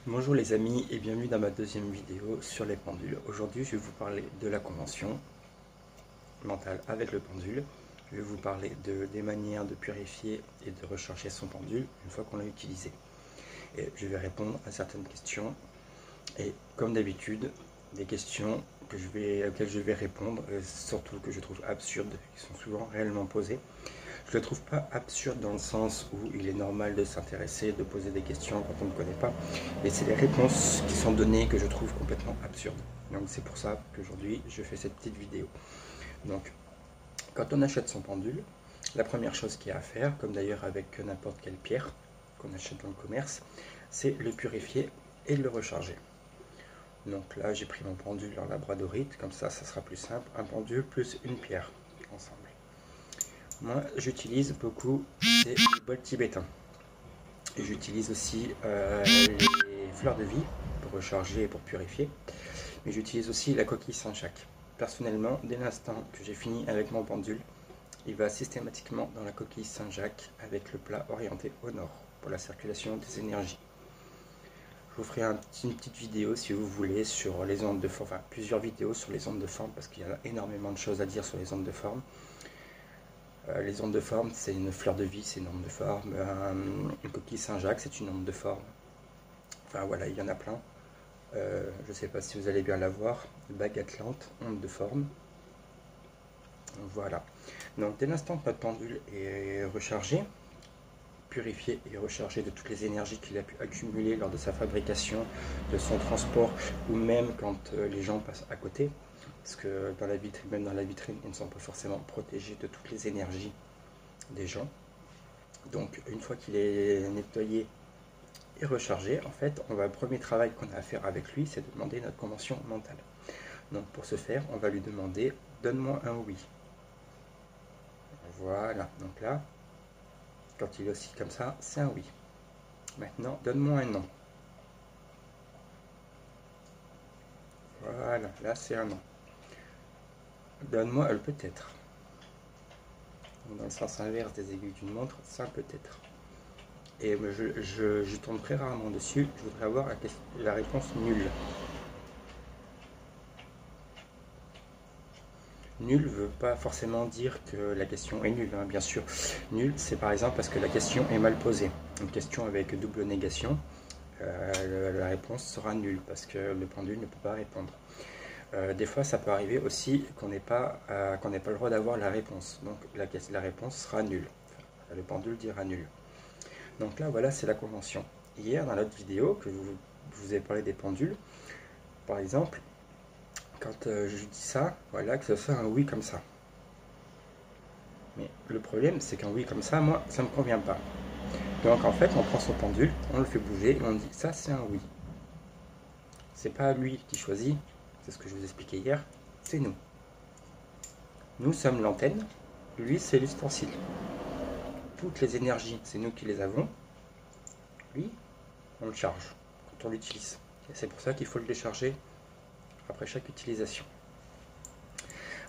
Bonjour les amis et bienvenue dans ma deuxième vidéo sur les pendules. Aujourd'hui je vais vous parler de la convention mentale avec le pendule. Je vais vous parler des manières de purifier et de recharger son pendule une fois qu'on l'a utilisé. Et je vais répondre à certaines questions et comme d'habitude des questions auxquelles je vais répondre, surtout que je trouve absurdes, qui sont souvent réellement posées. Je ne le trouve pas absurde dans le sens où il est normal de s'intéresser, de poser des questions quand on ne connaît pas, mais c'est les réponses qui sont données que je trouve complètement absurdes. Donc c'est pour ça qu'aujourd'hui je fais cette petite vidéo. Donc quand on achète son pendule, la première chose qu'il y a à faire, comme d'ailleurs avec n'importe quelle pierre qu'on achète dans le commerce, c'est le purifier et le recharger. Donc là j'ai pris mon pendule en labradorite, comme ça sera plus simple, un pendule plus une pierre ensemble. Moi, j'utilise beaucoup des bols tibétains. J'utilise aussi les fleurs de vie pour recharger et pour purifier. Mais j'utilise aussi la coquille Saint-Jacques. Personnellement, dès l'instant que j'ai fini avec mon pendule, il va systématiquement dans la coquille Saint-Jacques avec le plat orienté au nord pour la circulation des énergies. Je vous ferai une petite vidéo si vous voulez sur les ondes de forme, enfin plusieurs vidéos sur les ondes de forme parce qu'il y a énormément de choses à dire sur les ondes de forme. Les ondes de forme, c'est une fleur de vie, c'est une onde de forme. Une coquille Saint-Jacques, c'est une onde de forme. Enfin voilà, il y en a plein. Je ne sais pas si vous allez bien la voir. Bague Atlante, onde de forme. Voilà. Donc dès l'instant que notre pendule est rechargé, purifié et rechargé de toutes les énergies qu'il a pu accumuler lors de sa fabrication, de son transport, ou même quand les gens passent à côté, parce que dans la vitrine, même dans la vitrine, ils ne sont pas forcément protégés de toutes les énergies des gens. Donc une fois qu'il est nettoyé et rechargé, en fait, le premier travail qu'on a à faire avec lui, c'est de demander notre convention mentale. Donc pour ce faire, on va lui demander « donne-moi un oui ». Voilà, donc là, quand il oscille comme ça, c'est un oui. Maintenant, donne-moi un non. Voilà, là c'est un non. Donne-moi le peut-être. Dans le sens inverse des aiguilles d'une montre, c'est un peut-être. Et je tombe très rarement dessus, je voudrais avoir la réponse nulle. Nul ne veut pas forcément dire que la question est nulle, hein, bien sûr. Nul, c'est par exemple parce que la question est mal posée. Une question avec double négation, la réponse sera nulle parce que le pendule ne peut pas répondre. Des fois, ça peut arriver aussi qu'on n'ait pas le droit d'avoir la réponse. Donc la réponse sera nulle. Enfin, le pendule dira nul. Donc là, voilà, c'est la convention. Hier, dans l'autre vidéo, que je vous ai parlé des pendules, par exemple, quand je dis ça, voilà, que ce soit un oui comme ça. Mais le problème, c'est qu'un oui comme ça, moi, ça ne me convient pas. Donc en fait, on prend son pendule, on le fait bouger et on dit ça, c'est un oui. C'est pas lui qui choisit, c'est ce que je vous expliquais hier, c'est nous. Nous sommes l'antenne, lui, c'est l'ustensile. Toutes les énergies, c'est nous qui les avons. Lui, on le charge quand on l'utilise. C'est pour ça qu'il faut le décharger après chaque utilisation.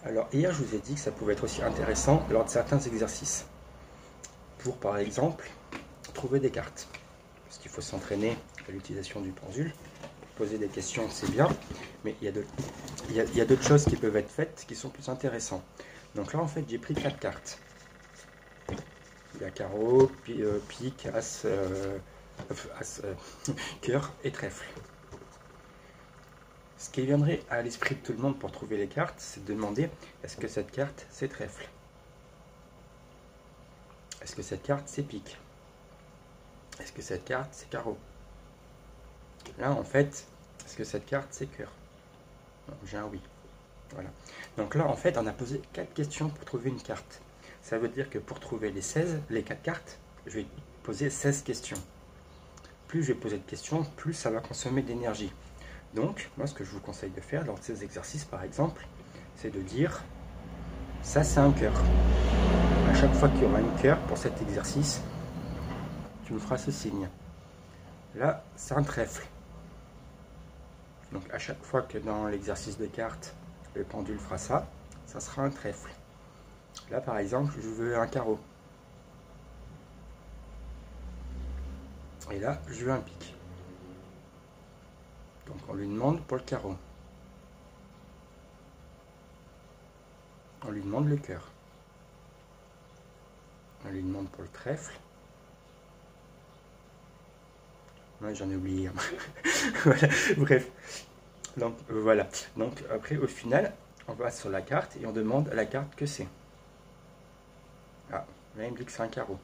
Alors hier je vous ai dit que ça pouvait être aussi intéressant lors de certains exercices. Pour par exemple trouver des cartes. Parce qu'il faut s'entraîner à l'utilisation du pendule. Poser des questions c'est bien, mais il y a d'autres choses qui peuvent être faites qui sont plus intéressantes. Donc là en fait j'ai pris 4 cartes. Il y a carreau, pique, as, cœur et trèfle. Ce qui viendrait à l'esprit de tout le monde pour trouver les cartes, c'est de demander est-ce que cette carte c'est trèfle? Est-ce que cette carte c'est pique? Est-ce que cette carte c'est carreau? Là en fait, est-ce que cette carte c'est cœur? J'ai un oui. Voilà. Donc là en fait on a posé 4 questions pour trouver une carte. Ça veut dire que pour trouver les 4 cartes, je vais poser 16 questions. Plus je vais poser de questions, plus ça va consommer d'énergie. Donc, moi, ce que je vous conseille de faire lors de ces exercices, par exemple, c'est de dire « ça, c'est un cœur ». À chaque fois qu'il y aura un cœur pour cet exercice, tu me feras ce signe. Là, c'est un trèfle. Donc, à chaque fois que dans l'exercice de cartes, le pendule fera ça, ça sera un trèfle. Là, par exemple, je veux un carreau. Et là, je veux un pique. On lui demande pour le carreau. On lui demande le cœur. On lui demande pour le trèfle. Ouais, j'en ai oublié. Voilà, bref. Donc voilà. Donc après, au final, on va sur la carte et on demande à la carte que c'est. Ah, là il me dit que c'est un carreau.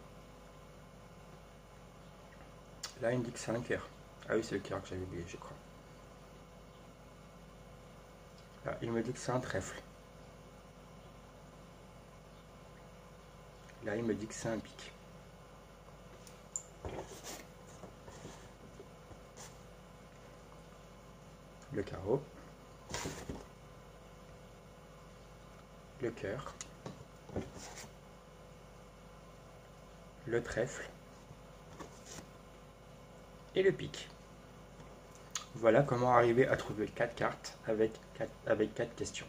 Là il me dit que c'est un cœur. Ah oui, c'est le cœur que j'avais oublié, je crois. Là, il me dit que c'est un trèfle. Là, il me dit que c'est un pic. Le carreau. Le cœur. Le trèfle. Et le pic. Voilà comment arriver à trouver 4 cartes avec 4 questions.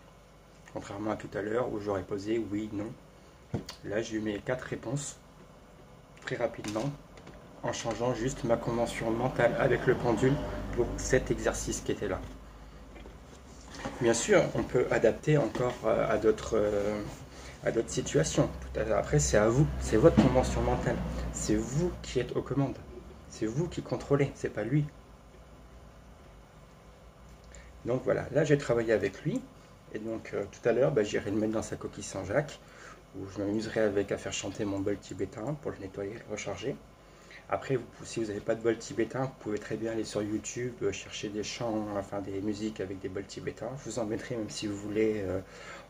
Contrairement à tout à l'heure où j'aurais posé oui, non. Là, j'ai eu mes 4 réponses très rapidement en changeant juste ma convention mentale avec le pendule pour cet exercice qui était là. Bien sûr, on peut adapter encore à d'autres situations. Après, c'est à vous, c'est votre convention mentale. C'est vous qui êtes aux commandes. C'est vous qui contrôlez, c'est pas lui. Donc voilà, là j'ai travaillé avec lui. Et donc tout à l'heure, j'irai le mettre dans sa coquille Saint-Jacques, où je m'amuserai avec à faire chanter mon bol tibétain pour le nettoyer et le recharger. Après, si vous n'avez pas de bol tibétain, vous pouvez très bien aller sur YouTube, chercher des chants, enfin des musiques avec des bols tibétains. Je vous en mettrai, même si vous voulez,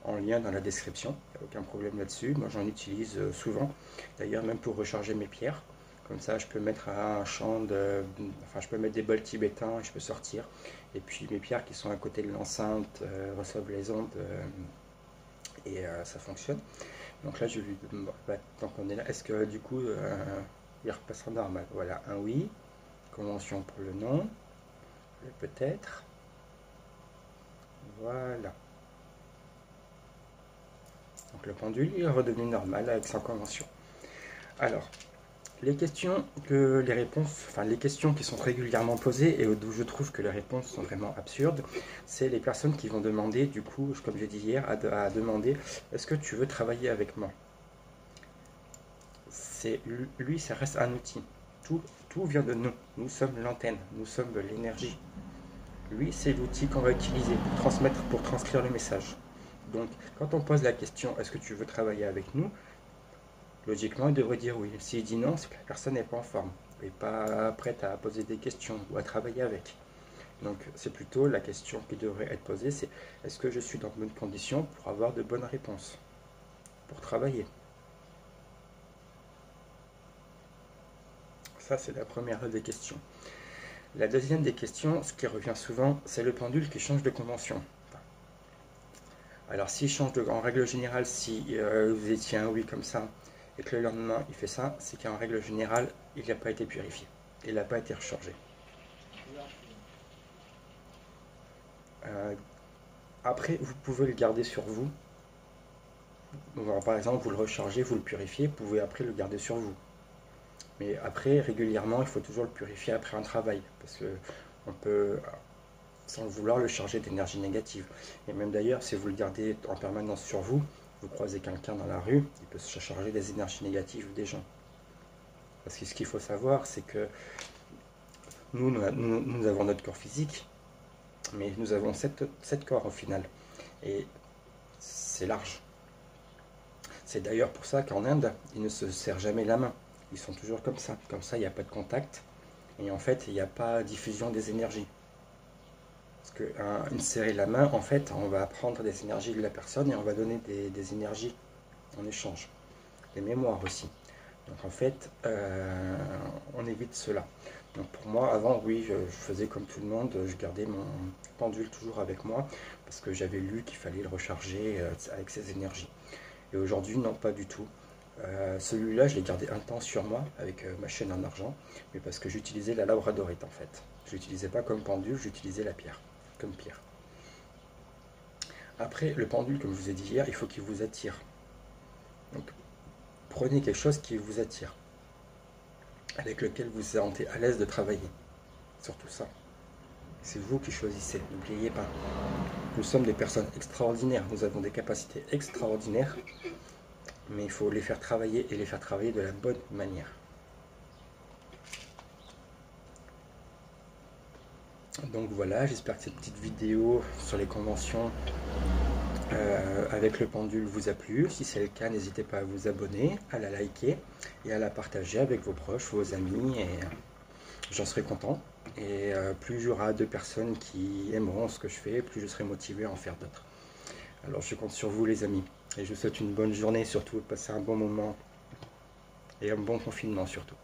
en lien dans la description. Il n'y a aucun problème là-dessus. Moi, j'en utilise souvent. D'ailleurs, même pour recharger mes pierres. Comme ça, je peux mettre un chant enfin, je peux mettre des bols tibétains et je peux sortir. Et puis, mes pierres qui sont à côté de l'enceinte reçoivent les ondes et ça fonctionne. Donc là, je lui tant qu'on est là, est-ce que du coup, il repassera normal? Voilà, un oui. Convention pour le non. Le peut-être. Voilà. Donc le pendule est redevenu normal avec sa convention. Alors, les questions les questions qui sont régulièrement posées et où je trouve que les réponses sont vraiment absurdes, c'est les personnes qui vont demander, du coup, comme j'ai dit hier, à demander est-ce que tu veux travailler avec moi? Lui, ça reste un outil. Tout vient de nous. Nous sommes l'antenne, nous sommes l'énergie. Lui, c'est l'outil qu'on va utiliser pour transcrire le message. Donc, quand on pose la question est-ce que tu veux travailler avec nous? Logiquement, il devrait dire oui. S'il dit non, c'est que la personne n'est pas en forme, n'est pas prête à poser des questions ou à travailler avec. Donc, c'est plutôt la question qui devrait être posée, c'est est-ce que je suis dans de bonnes conditions pour avoir de bonnes réponses, pour travailler? Ça, c'est la première des questions. La deuxième des questions, ce qui revient souvent, c'est le pendule qui change de convention. Alors, s'il change en règle générale, si vous étiez un oui comme ça, et que le lendemain il fait ça, c'est qu'en règle générale, il n'a pas été purifié. Il n'a pas été rechargé. Après, vous pouvez le garder sur vous. Alors, par exemple, vous le rechargez, vous le purifiez, vous pouvez après le garder sur vous. Mais après, régulièrement, il faut toujours le purifier après un travail, parce que on peut, sans le vouloir, le charger d'énergie négative. Et même d'ailleurs, si vous le gardez en permanence sur vous, vous croisez quelqu'un dans la rue, il peut se charger des énergies négatives des gens. Parce que ce qu'il faut savoir, c'est que nous avons notre corps physique, mais nous avons 7 corps au final. Et c'est large. C'est d'ailleurs pour ça qu'en Inde, ils ne se serrent jamais la main. Ils sont toujours comme ça. Comme ça, il n'y a pas de contact. Et en fait, il n'y a pas diffusion des énergies. Parce qu'une serrer la main, en fait, on va prendre des énergies de la personne et on va donner des énergies en échange. Des mémoires aussi. Donc en fait, on évite cela. Donc pour moi, avant, oui, je faisais comme tout le monde, je gardais mon pendule toujours avec moi, parce que j'avais lu qu'il fallait le recharger avec ses énergies. Et aujourd'hui, non, pas du tout. Celui-là, je l'ai gardé un temps sur moi, avec ma chaîne en argent, mais parce que j'utilisais la labradorite en fait. Je l'utilisais pas comme pendule, j'utilisais la pierre, comme pierre. Après, le pendule, comme je vous ai dit hier, il faut qu'il vous attire. Donc, prenez quelque chose qui vous attire, avec lequel vous vous sentez à l'aise de travailler. Surtout ça. C'est vous qui choisissez, n'oubliez pas. Nous sommes des personnes extraordinaires, nous avons des capacités extraordinaires, mais il faut les faire travailler et les faire travailler de la bonne manière. Donc voilà, j'espère que cette petite vidéo sur les conventions avec le pendule vous a plu. Si c'est le cas, n'hésitez pas à vous abonner, à la liker et à la partager avec vos proches, vos amis, et j'en serai content. Et plus j'aurai de personnes qui aimeront ce que je fais, plus je serai motivé à en faire d'autres. Alors je compte sur vous les amis, et je vous souhaite une bonne journée, surtout passer un bon moment, et un bon confinement surtout.